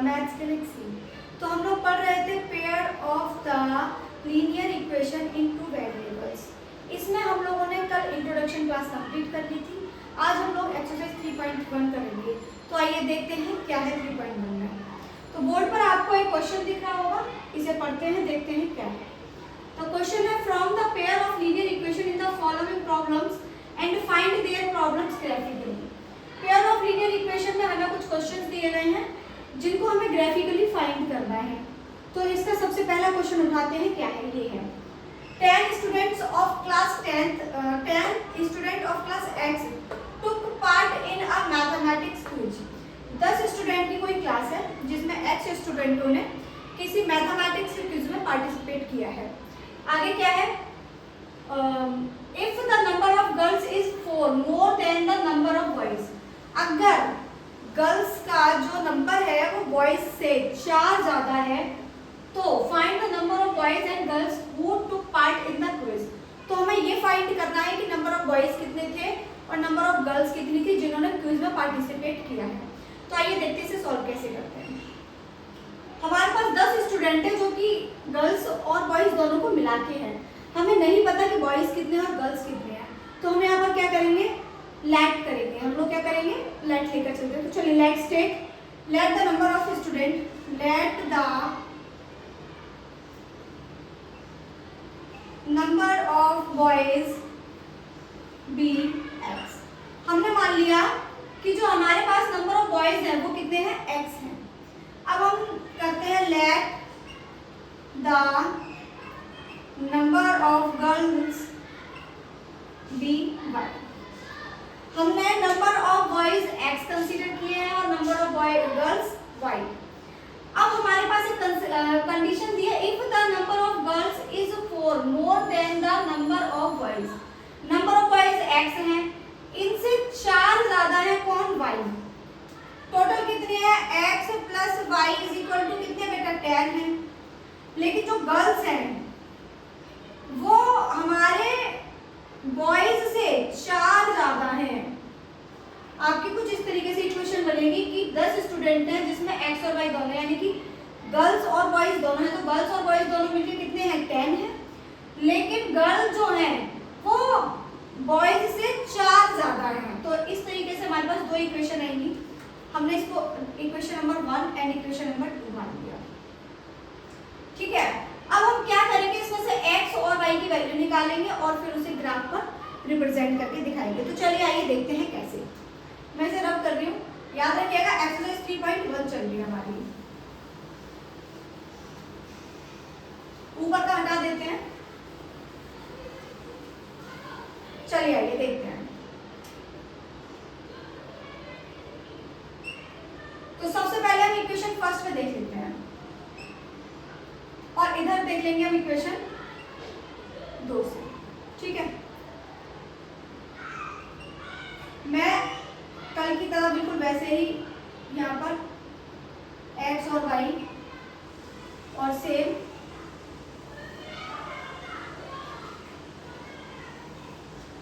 Maths के लिए सी। तो हम लोग पढ़ रहे थे pair of the linear equation in two variables. इसमें हम लोगों ने कल इंट्रोडक्शन क्लास कंप्लीट कर ली थी। आज हम लोग एक्सरसाइज 3.1 करेंगे। तो आइए देखते हैं क्या है 3.1 में। तो बोर्ड पर आपको एक क्वेश्चन दिख रहा होगा, इसे पढ़ते हैं, देखते हैं क्या है। तो क्वेश्चन है from the pair of linear equation in the following problems and find their problems graphically. Pair of linear equation में हमें कुछ क्वेश्चंस दिए गए हैं जिनको हमें ग्राफिकली फाइंड करना है। तो इसका सबसे पहला क्वेश्चन उठाते हैं, क्या है, ये है 10 students of class 10 took part in a mathematics quiz। 10 student की कोई क्लास है जिसमें x स्टूडेंटों ने किसी मैथमेटिक्स क्विज में पार्टिसिपेट किया है। आगे क्या है, if the number of girls is 4 more than the number of boys. अगर गर्ल्स का जो नंबर है वो बॉयज से 4 ज्यादा है तो find the number of boys and girls who took part in the quiz. तो हमें ये फाइंड करना है कि नंबर ऑफ बॉयज कितने थे और नंबर ऑफ गर्ल्स कितनी थी जिन्होंने क्विज में पार्टिसिपेट किया है। तो आइए देखते हैं इसे सॉल्व कैसे करते हैं। हमारे पास 10 स्टूडेंट है जो कि गर्ल्स और बॉयज दोनों को मिला के हैं। हमें नहीं पता कि बॉयज कितने हैं और गर्ल्स कितने हैं। तो हम यहाँ पर क्या करेंगे, लेट करेंगे। हम लोग क्या करेंगे, लेट लेकर चलते हैं। तो चलिए let's take let the number of student, let the number of boys be x. हमने मान लिया कि जो हमारे पास नंबर ऑफ बॉयज हैं वो कितने हैं, एक्स हैं। अब हम करते हैं let the number of girls be y. हमने number of boys x consider किए हैं और नंबर ऑफ गर्ल्स वाई। अब हमारे पास एक कंडीशन दी है, if the number of girls is 4 more than the number of boys. Number of boys x हैं, इनसे 4 ज्यादा है कौन, वाई। टोटल कितने हैं, x plus y is equal to कितने बेटा, 10 है। लेकिन जो गर्ल्स हैं वो हमारे बॉयज से 4 ज्यादा हैं। आपकी कुछ इस तरीके से इक्वेशन बनेगी कि 10 स्टूडेंट हैं जिसमें एक्स और वाई दोनों, यानी कि गर्ल्स और बॉयज दोनों हैं। तो गर्ल्स और बॉयज दोनों मिलकर कितने हैं, 10 हैं। लेकिन गर्ल जो हैं वो बॉयज से 4 ज्यादा हैं। तो इस तरीके से हमारे पास 2 इक्वेशन आएंगी। हमने इसको equation number 1 and equation number 2 मान लिया, ठीक है। अब हम क्या करेंगे, इसमें से x और y की वैल्यू निकालेंगे और फिर उसे ग्राफ पर रिप्रेजेंट करके दिखाएंगे। तो चलिए आइए देखते हैं कैसे। मैं इसे रब कर रही हूँ, याद रखिएगा एक्सरसाइज 3.1 चल रही है हमारी। ऊपर का हटा देते हैं। चलिए आइए देखते हैं। तो सबसे पहले हम इक्वेशन फर्स्ट में देख लेते हैं और इधर देख लेंगे हम इक्वेशन 2 से, ठीक है। मैं कल की तरह बिल्कुल वैसे ही यहाँ पर x और y और सेम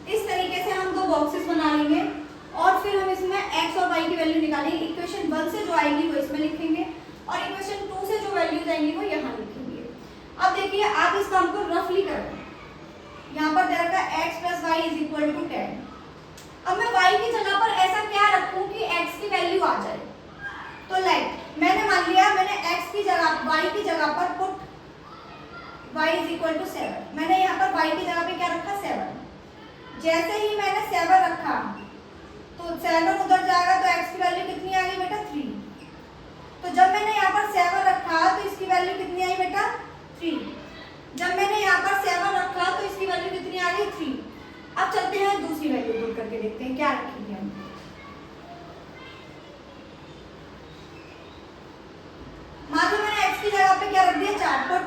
इस तरीके से हम 2 बॉक्सेस बना लेंगे और फिर हम इसमें x और y की वैल्यू निकालेंगे। इक्वेशन 1 से जो आएंगी वो इसमें लिखेंगे और इक्वेशन 2 से जो वैल्यूज आएंगी वो यहाँ लिखेंगे। अब देखिए आप इस काम को रफली करें। यहाँ पर दे रखा है x plus y is equal to 10। अब मैं y की जगह पर ऐसा क्या रखूं कि x की वैल्यू आ जाए। तो लाइक मैंने मान लिया, मैंने x की जगह y की जगह पर put y is equal to 7। मैंने यहाँ पर y की जगह पे क्या रखा, 7। जैसे ही मैंने 7 रखा तो 7 उधर जाएगा तो x की वैल्यू कितनी आ गई बेटा, 3। तो जब मैंने यहाँ पर 7 रखा तो इसकी वैल्यू कितनी आई बेटा, 3। जब मैंने यहाँ पर 7 रखा तो इसकी वैल्यू कितनी आ गई, 3। अब चलते हैं दूसरी वैल्यू दूर करके देखते हैं क्या रखेंगे हम। मान लो मैंने x की जगह पे क्या रख दिया, 4। Put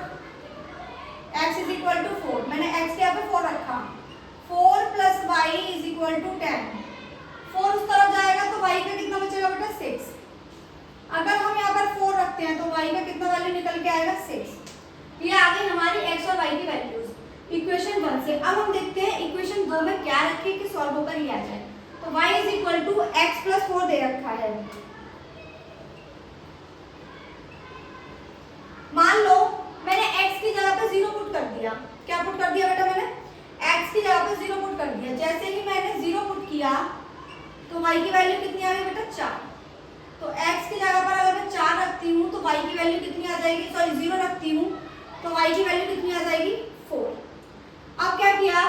x is equal to 4। मैंने x के यहाँ पे 4 रखा। 4 plus y is equal to 10। 4 उस तरफ जाएगा तो y का कितना बचेगा बेटा, 6। अगर हम यहाँ पर 4 रखते हैं तो y का कितना वैल्यू निकल के आएगा, 6। ये आ गई हमारी x और y की वैल्यूज इक्वेशन 1 से। अब हम देखते हैं इक्वेशन 2 में क्या रखें कि सॉल्व होकर ही आ जाए। तो y is equal to x plus 4 दे रखा है। कर दिया। जैसे ही मैंने 0 पुट किया तो y की वैल्यू कितनी आ गई बेटा 4। तो x की जगह पर अगर मैं 4 रखती हूँ तो y की वैल्यू कितनी आ जाएगी, सॉरी 0 रखती हूँ तो y की वैल्यू कितनी आ जाएगी 4। अब क्या किया,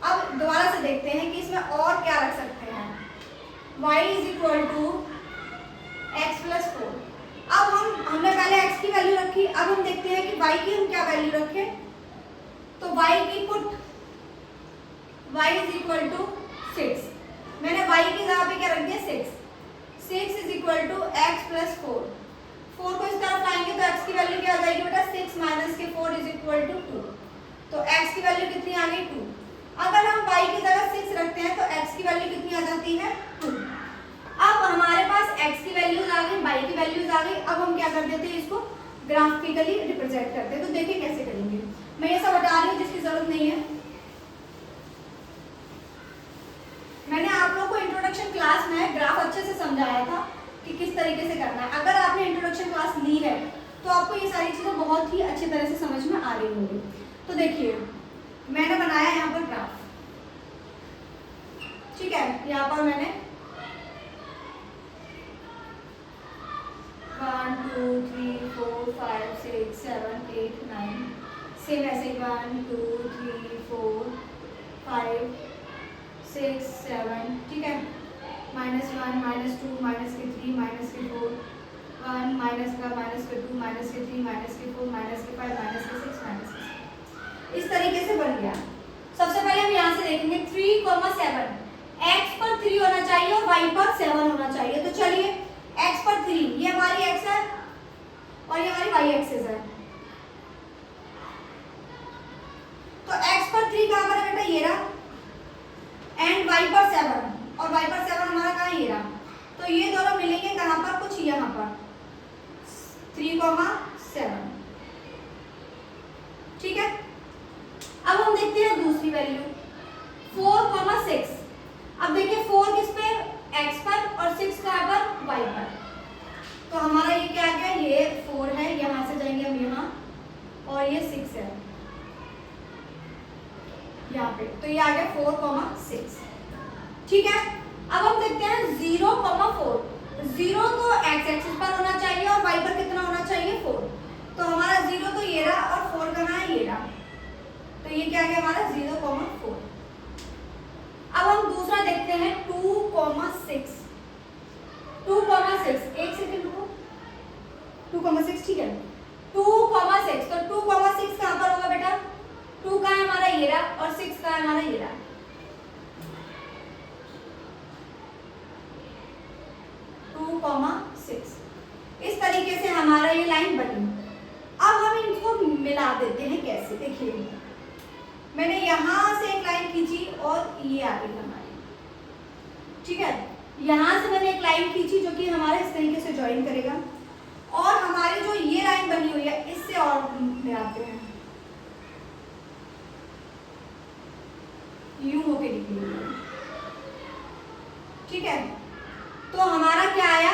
अब दोबारा से देखते हैं कि इसमें और क्या रख सकते हैं। y is equal to x plus 4। अब हमने पहले x की वैल्यू रखी, अब हम देखते हैं कि y की हम क्या वैल्यू रखें। तो y की put y is equal to 6। मैंने y की जगह पे क्या रख दिया 6। 6 is equal to x plus 4। 4 को इस तरफ लाएंगे तो x की वैल्यू क्या आ जाएगी बेटा 6 माइनस के 4 इज इक्वल टू 2। तो x की वैल्यू कितनी आ गई 2। अगर हम y की जगह 6 रखते हैं तो x की वैल्यू कितनी आ जाती है 2। अब हमारे पास x की वैल्यूज आ गई, y की वैल्यूज आ गई। अब हम क्या कर देते हैं, इसको ग्राफिकली रिप्रेजेंट करते हैं। तो देखिए कैसे करेंगे। मैं ये सब हटा रही हूँ जिसकी जरूरत नहीं है। मैंने आप लोगों को इंट्रोडक्शन क्लास में ग्राफ अच्छे से समझाया था कि किस तरीके से करना है। अगर आपने इंट्रोडक्शन क्लास ली है तो आपको ये सारी चीजें बहुत ही अच्छी तरह से समझ में आ रही होंगी। तो देखिए मैंने बनाया यहाँ पर ग्राफ, ठीक है। यहाँ पर मैंने 1 2 3 4 5 6 7 8 9 सेम ऐसे 1 2 3 4 5 6 7, ठीक है। -1 -2 -3 -4 1 माइनस का -2 -3 -4 -5 -6 इस तरीके से बन गया। सबसे पहले हम यहाँ से देखेंगे 3,7 x पर 3 होना चाहिए और y पर 7 होना चाहिए। तो चलिए x पर 3, ये हमारी x है और ये हमारी y एक्सिस है। तो x पर 3 कहाँ पर है बेटा, ये रहा, एंड y पर 7, और y पर 7 हमारा कहाँ, ये रहा। तो ये दोनों मिलेंगे कहाँ पर, कुछ यहाँ पर 3,7, ठीक है। अब हम देखते हैं दूसरी वैल्यू 4,6। अब देखिए 4 किस पे, x पर, और 6 कहाँ पर, y पर। तो हमारा ये क्या आ गया, ये 4 है, यहाँ से जाएंगे हम यहाँ, और ये 6 है यहाँ पे। तो ये आ गया 4,6, ठीक है। अब हम देखते हैं 0,4। 0 तो x एक्सिस पर होना चाहिए और y पर कितना होना चाहिए 4। तो हमारा 0 तो ये रहा और 4 कहाँ है, ये रहा। तो ये क्या गया हमारा 0,4। अब हम दूसरा देखते हैं 2,6। 2,6, एक सेकंड रुको, 2,6, ठीक है। 2,6, तो 2,6 कहाँ पर होगा बेटा, 2 का है हमारा ये रहा और 6 का है हमारा ये रहा। 2,6 इस तरीके से हमारा ये लाइन बनी। अब हम इनको मिला देते हैं कैसे, देखिए मैंने यहां से एक लाइन खींची और ये आ गई हमारी, ठीक है। यहां से मैंने एक लाइन खींची जो कि हमारे इस तरीके से ज्वाइन करेगा, और हमारी जो ये लाइन बनी हुई है इससे और मिलाते हैं, यूं होके निकली हुई है, ठीक है। तो हमारा क्या आया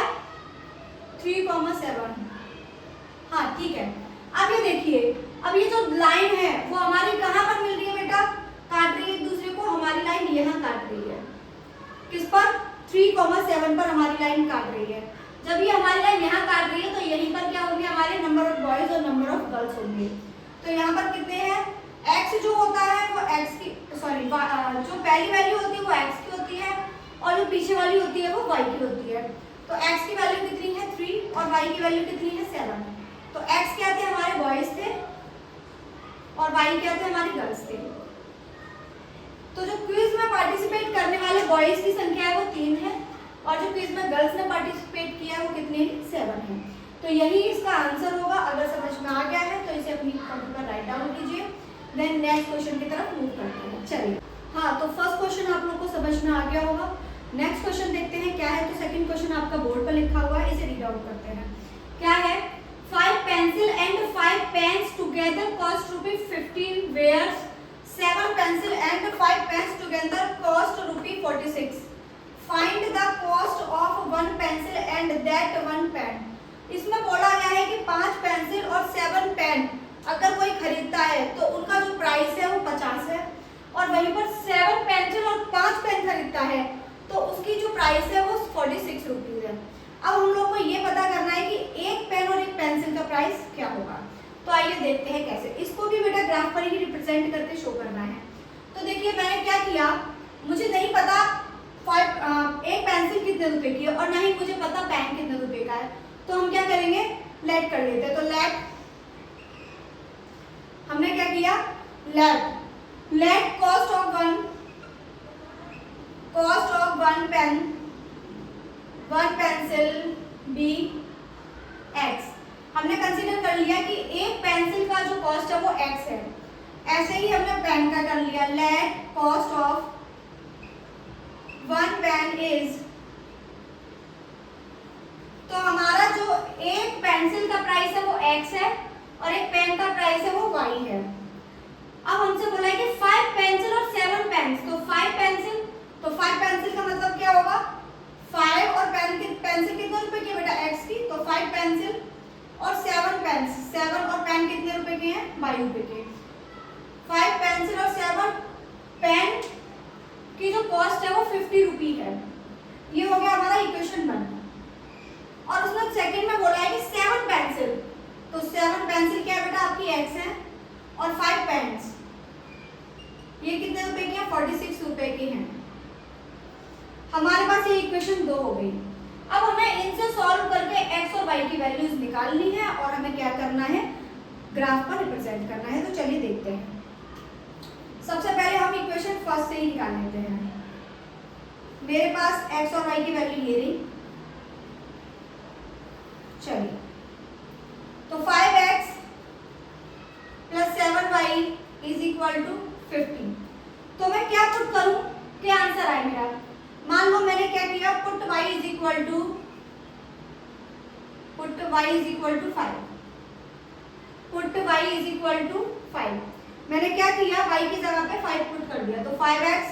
3,7, हाँ ठीक है। अब ये देखिए, अब ये जो लाइन है वो हमारी कहाँ पर मिल रही है बेटा, काट रही है एक दूसरे को। हमारी लाइन यहाँ काट रही है, किस पर, 3,7 पर हमारी लाइन काट रही है। जब ये हमारी लाइन यहाँ काट रही है तो यहीं पर क्या होंगे, हमारे नंबर ऑफ बॉयज और नंबर ऑफ गर्ल्स होंगे। तो यहाँ पर कितने हैं, x जो होता है वो x की, सॉरी जो पहली वैल्यू होती है वो x की होती है, और जो पीछे वाली होती है वो y की होती है। तो x की वैल्यू कितनी है 3 और y की वैल्यू कितनी है 7। तो x क्या थे, हमारे बॉयज थे, और y क्या थे, हमारे गर्ल्स थे। तो जो क्विज में पार्टिसिपेट करने वाले बॉयज की संख्या है वो 3 है, और जो क्विज में गर्ल्स ने पार्टिसिपेट किया है वो कितने, 7 है। तो यही इसका आंसर होगा। अगर समझ में आ गया है तो इसे अपनी कॉपी पर राइट डाउन कीजिए। देन नेक्स्ट क्वेश्चन की तरफ मूव करते हैं। चलिए, हाँ तो फर्स्ट क्वेश्चन आप लोग को समझ में आ गया होगा। नेक्स्ट क्वेश्चन देखते हैं क्या है। तो सेकंड क्वेश्चन आपका बोर्ड पर लिखा हुआ है, इसे रीड आउट करते हैं। क्या है, 5 pencil and 5 pens together cost ₹15, whereas 7 pencil and 5 pens together cost ₹46. Find the cost of 1 pencil and that 1 pen. इसमें बोला गया है कि 5 पेंसिल और 7 पेन अगर कोई खरीदता है तो उनका जो प्राइस है वो 50 है, और खरीदता है तो उसकी जो प्राइस है वो 46 रुपीज़ है। अब हम लोग को ये पता करना है कि एक पेन और एक पेंसिल का प्राइस क्या होगा। तो आइए देखते हैं कैसे। इसको भी बेटा ग्राफ पर ही रिप्रेजेंट करके शो करना है। तो देखिए मैंने क्या किया, मुझे नहीं पता एक पेंसिल कितने रुपए की है और ना ही मुझे पता पेन कितने रुपए का है। तो हम क्या करेंगे, लेट कर लेते हैं। तो लेट, हमने क्या किया, let cost of one pencil be x. हमने कंसीडर कर लिया कि एक पेंसिल का जो कॉस्ट है वो एक्स है। ऐसे ही हमने पेन का कर लिया, let cost of one pen is, तो हमारा जो एक पेंसिल का प्राइस है वो x है और एक पेन का प्राइस है वो y है। अब हमसे बोला है कि 5 पेंसिल और 7 पेन्स, तो 5 पेंसिल, तो 5 पेंसिल का मतलब क्या होगा, 5 और पेंसिल कितने रुपए की है बेटा, x की, तो 5 पेंसिल और 7 पेन्स, 7 और पेन कितने रुपए के हैं, 22 रुपए के। 5 पेंसिल और 7 पेन की जो कॉस्ट है वो 50 रुपी है। ये हो गया हमारा इक्वेशन 1। और उसमें सेकंड में बोला है कि 7 पेंसिल, तो 7 पेंसिल क्या है बेटा, आपकी x है और 5 पेन्स ये कितने रुपए की है, 46 रुपए की हैं। हमारे पास ये इक्वेशन 2 हो गई। अब हमें इनसे सॉल्व करके x और y की वैल्यूज निकालनी है और हमें क्या करना है, ग्राफ पर रिप्रेजेंट करना है। तो चलिए देखते हैं। सबसे पहले हम इक्वेशन फर्स्ट से ही निकाल लेते हैं। मेरे पास x और y की वैल्यू ये रही, चलिए, तो 5x plus 7y is equal to 50। तो मैं क्या पुट करूं, क्या आंसर आए मेरा। मान लो मैंने क्या किया, put y is equal to 5, मैंने क्या किया, y की जगह पे 5 पुट कर दिया। तो 5x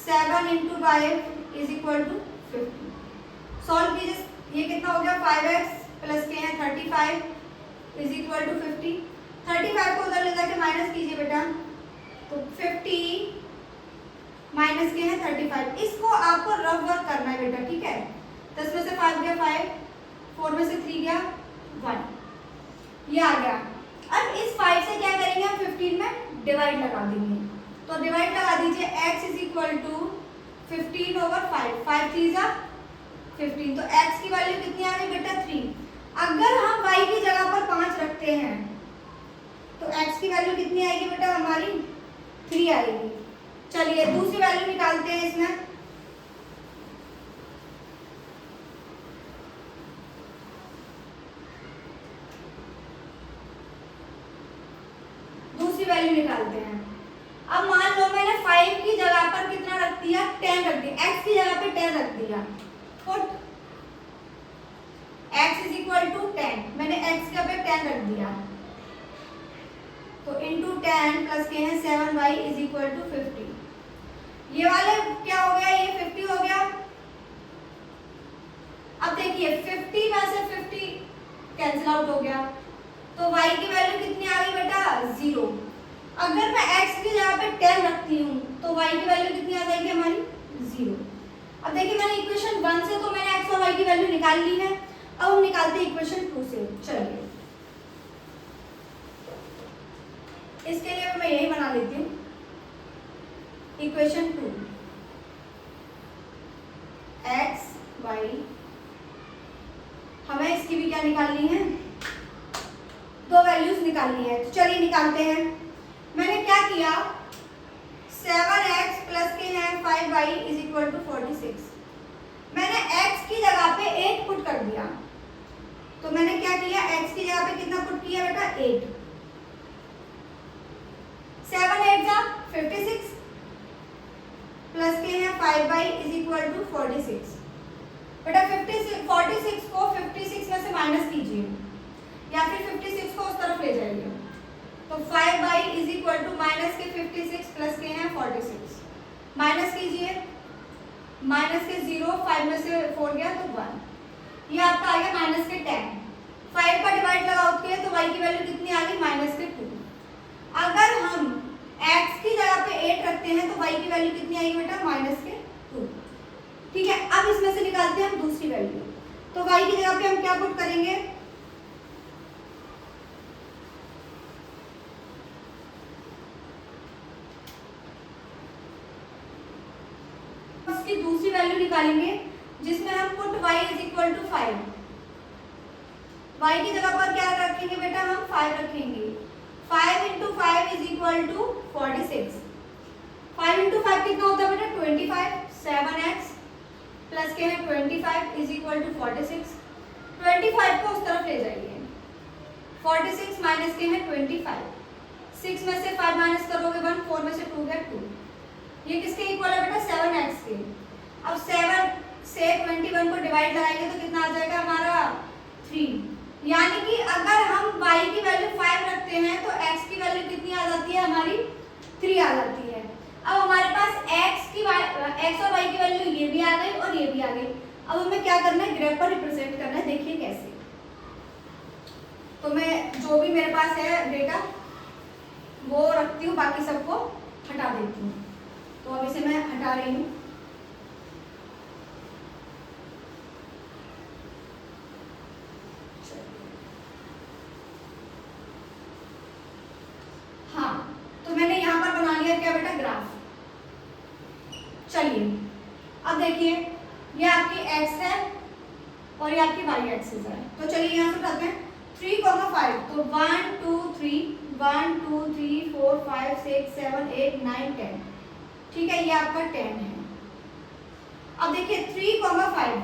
7 into 5 is equal to 50। Solve कीजिए, ये कितना हो गया, 5x प्लस के हैं 35 इज इक्वल टू 50। 35 को उधर ले जाके माइनस कीजिए बेटा, तो 50 माइनस के हैं 35। इसको आपको रफ वर्क करना है बेटा, ठीक है। 10 में से 5 गया 5, 4 में से 3 गया 1, ये आ गया। अब इस 5 से क्या करेंगे, हम 15 में डिवाइड लगा देंगे। तो डिवाइड लगा दीजिए, x is equal to 15 over 5, 5 3 जा 15। तो x की वैल्यू कितनी आ गई बेटा, 3। अगर हम y की जगह पर 5 रखते हैं तो x की वैल्यू कितनी आएगी बेटा, हमारी 3 आएगी। चलिए दूसरी वैल्यू निकालते हैं इसमें। दूसरी वैल्यू निकालते हैं। अब मान लो मैंने 5 की जगह पर कितना रख दिया, 10 रख दिया, x की जगह पे 10 रख दिया। Put x is equal to 10, मैंने x की जगह पे 10 रख दिया, तो इंटू 10 प्लस के हैं 7y इज इक्वल टू 50। ये वाले क्या हो गया, ये 50 हो गया। अब देखिए 50 में से 50 कैंसिल आउट हो गया, तो y की वैल्यू कितनी आ गई बेटा, 0। अगर मैं x की जगह पे 10 रखती हूँ तो y की वैल्यू कितनी आ जाएगी हमारी, 0। अब देखिए मैंने इक्वेशन 1 से तो मैंने x और y की वैल्यू निकाल ली है। अब हम निकालते हैं इक्वेशन 2 से। चलिए इसके लिए मैं यही बना लेती हूँ, इक्वेशन 2 x y, हमें इसकी भी क्या निकालनी है, 2 वैल्यूज निकालनी है। तो चलिए निकालते हैं। मैंने क्या किया, 7x प्लस के हैं 5y इज इक्वल टू 46। मैंने x की जगह पे 8 पुट कर दिया। तो मैंने क्या किया, x की जगह पे कितना पुट किया बेटा, 8। 7 8 जा 56 प्लस के हैं 5y इज इक्वल टू 46। बेटा 46 को 56 में से माइनस कीजिए या फिर 56 को उस तरफ ले जाइए। तो 5y is equal to minus के 56 प्लस के हैं 46, माइनस कीजिए, माइनस के 0, 5 में से 4 गया तो 1, ये आपका आ गया माइनस के 10। 5 का डिवाइड लगाओ के तो y की वैल्यू कितनी आ गई, माइनस के 2। अगर हम x की जगह पे 8 रखते हैं तो y की वैल्यू कितनी आएगी बेटा -2। ठीक है, अब इसमें से निकालते हैं हम दूसरी वैल्यू। तो y की जगह पे हम क्या पुट करेंगे, इसकी दूसरी वैल्यू निकालेंगे जिसमें हम पुट y = 5। y की जगह पर क्या रखेंगे बेटा, हम 5 रखेंगे। 5 × 5 = 46। 5 × 5 कितना होता है बेटा 25। 7x प्लस के है 25 = 46। 25 को उस तरफ ले जाइए, 46 माइनस के है 25। 6 में से 5 माइनस करोगे 1, 4 में से 2 गया 2। ये किसके इक्वल है बेटा 7x के। अब 7 से 21 को डिवाइड लगाएंगे तो कितना आ जाएगा हमारा 3। यानी कि अगर हम y की वैल्यू 5 रखते हैं तो x की वैल्यू कितनी आ जाती है हमारी 3 आ जाती है। अब हमारे पास x और y की वैल्यू ये भी आ गई और ये भी आ गई। अब हमें क्या करना है, ग्राफ पर रिप्रेजेंट करना है। देखिए कैसे, तो मैं जो भी मेरे पास है डेटा वो रखती हूँ, बाकी सबको हटा देती हूँ। तो अब इसे मैं हटा रही हूँ। हाँ, तो मैंने यहाँ पर बना लिया क्या बेटा ग्राफ। चलिए अब देखिए, ये आपकी x है और ये आपकी y एक्सिस है। तो चलिए यहाँ से उठाते हैं 3, 5। तो 1 2 3 1 2 3 4 5 6 7 8 9 10। ठीक है, ये आपका 10 है। अब देखिए 3, 5।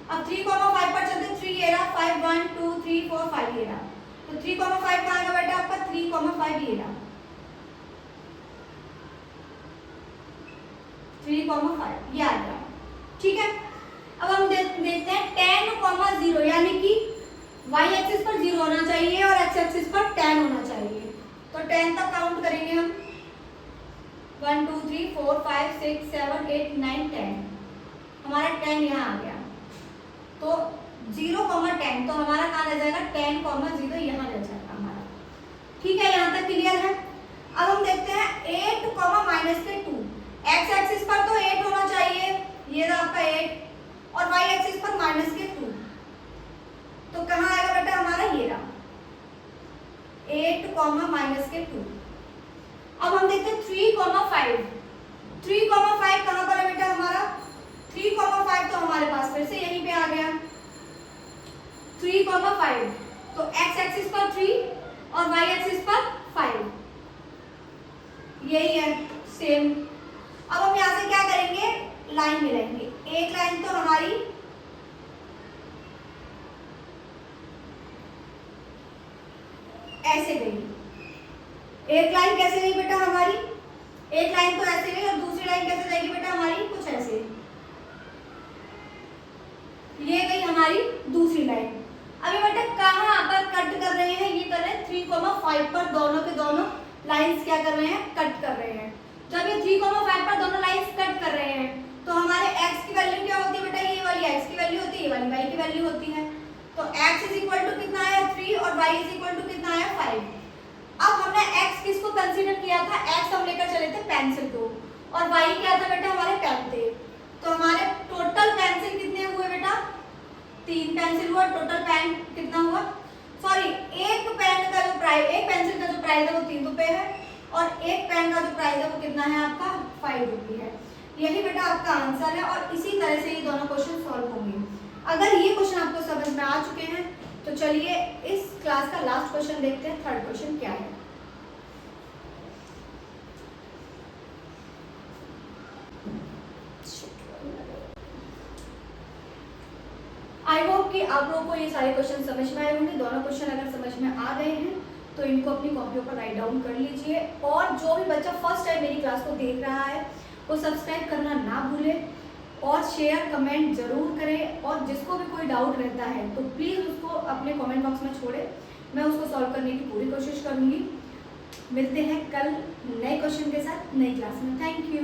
अब 3, 5 पर चलते 3 ये रहा, 5 1 2 3 4 5 ये रहा। तो 3, 5 कहाँ आएगा बेटा आपका 3, 5 ये रहा, 3, 5 ये आ गया। ठीक है, अब हम देखते हैं 10, 0 यानी कि y एक्सिस पर 0 होना चाहिए और x एक्सिस पर 10 होना चाहिए। तो 10 तक काउंट करेंगे हम, 1 2 3 4 5 6 7 8 9 10। हमारा 10 यहाँ आ गया। तो 0, 10 तो हमारा कहाँ रह जाएगा 10, 0 यहाँ रह जाएगा हमारा। ठीक है, यहाँ तक क्लियर है। अब हम देखते हैं 8, -2। x एक्सिस पर तो 8 होना चाहिए, ये रहा आपका 8, और y एक्सिस पर -2। तो कहाँ आएगा बेटा हमारा ये रहा 8, -2। अब हम देखते हैं 3, 5। 3, 5 कहाँ पर है बेटा हमारा 3, 5 तो हमारे पास फिर से यहीं पे आ गया 3, 5। तो x एक्सिस पर 3 और y एक्सिस पर 5, यही है सेम। अब हम यहाँ से क्या करेंगे, लाइन मिलाएंगे। एक लाइन तो हमारी ऐसे गई, एक लाइन कैसे गई बेटा हमारी, एक लाइन तो ऐसे गई और दूसरी लाइन कैसे जाएगी बेटा हमारी कुछ ऐसे, ये गई हमारी दूसरी लाइन। अभी बेटा कहाँ पर कट कर रहे हैं, ये कर रहे हैं 3, 5 पर दोनों के दोनों लाइंस क्या कर रहे हैं, कट कर रहे हैं। जब ये 3, 5 पर दोनों लाइंस कट कर रहे हैं तो हमारे x की वैल्यू क्या होती है बेटा, ये वाली x की वैल्यू होती है, ये वाली y की वैल्यू होती है। तो x कितना आया 3 और y कितना आया 5। अब हमने x किसको कंसीडर किया था, x हम लेकर चले थे पेंसिल को, और y क्या था बेटा हमारे पेन थे। तो हमारे टोटल पेंसिल कितने हुए बेटा 3 पेंसिल हुआ। टोटल पेन कितना हुआ, सॉरी एक पेन का जो प्राइस, एक पेंसिल का जो प्राइस है वो 3 रुपए है और एक पेन का जो प्राइस है वो कितना है आपका 5 रुपये है। यही बेटा आपका आंसर है और इसी तरह से ये दोनों क्वेश्चन सॉल्व होंगे। अगर ये क्वेश्चन आपको समझ में आ चुके हैं तो चलिए इस क्लास का लास्ट क्वेश्चन देखते हैं। थर्ड क्वेश्चन क्या है। आई होप कि आप लोगों को ये सारे क्वेश्चन समझ में आए होंगे। दोनों क्वेश्चन अगर समझ में आ गए हैं तो इनको अपनी कॉपियों पर राइट डाउन कर लीजिए, और जो भी बच्चा फर्स्ट टाइम मेरी क्लास को देख रहा है वो सब्सक्राइब करना ना भूले और शेयर कमेंट जरूर करें, और जिसको भी कोई डाउट रहता है तो प्लीज़ उसको अपने कमेंट बॉक्स में छोड़े, मैं उसको सॉल्व करने की पूरी कोशिश करूँगी। मिलते हैं कल नए क्वेश्चन के साथ नई क्लास में। Thank you.